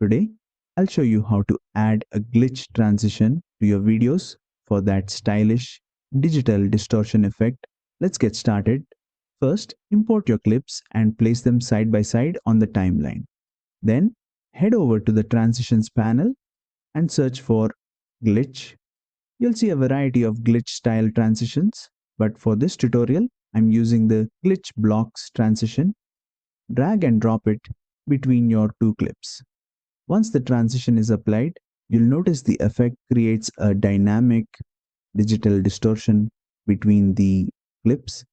Today, I'll show you how to add a glitch transition to your videos for that stylish digital distortion effect. Let's get started. First, import your clips and place them side by side on the timeline. Then, head over to the transitions panel and search for glitch. You'll see a variety of glitch style transitions, but for this tutorial, I'm using the glitch blocks transition. Drag and drop it between your two clips. Once the transition is applied, you'll notice the effect creates a dynamic digital distortion between the clips.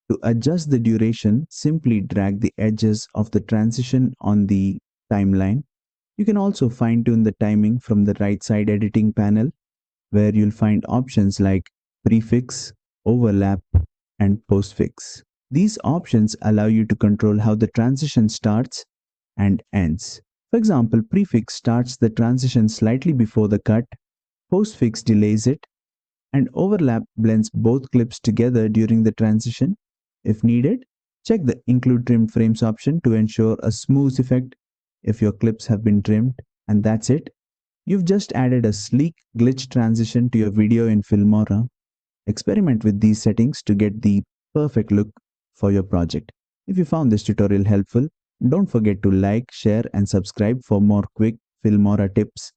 To adjust the duration, simply drag the edges of the transition on the timeline. You can also fine-tune the timing from the right side editing panel, where you'll find options like Prefix, Overlap, and Postfix. These options allow you to control how the transition starts and ends. For example, Prefix starts the transition slightly before the cut, Postfix delays it, and Overlap blends both clips together during the transition. If needed, check the Include Trimmed Frames option to ensure a smooth effect if your clips have been trimmed. And that's it. You've just added a sleek glitch transition to your video in Filmora. Experiment with these settings to get the perfect look for your project. If you found this tutorial helpful, don't forget to like, share, and subscribe for more quick Filmora tips.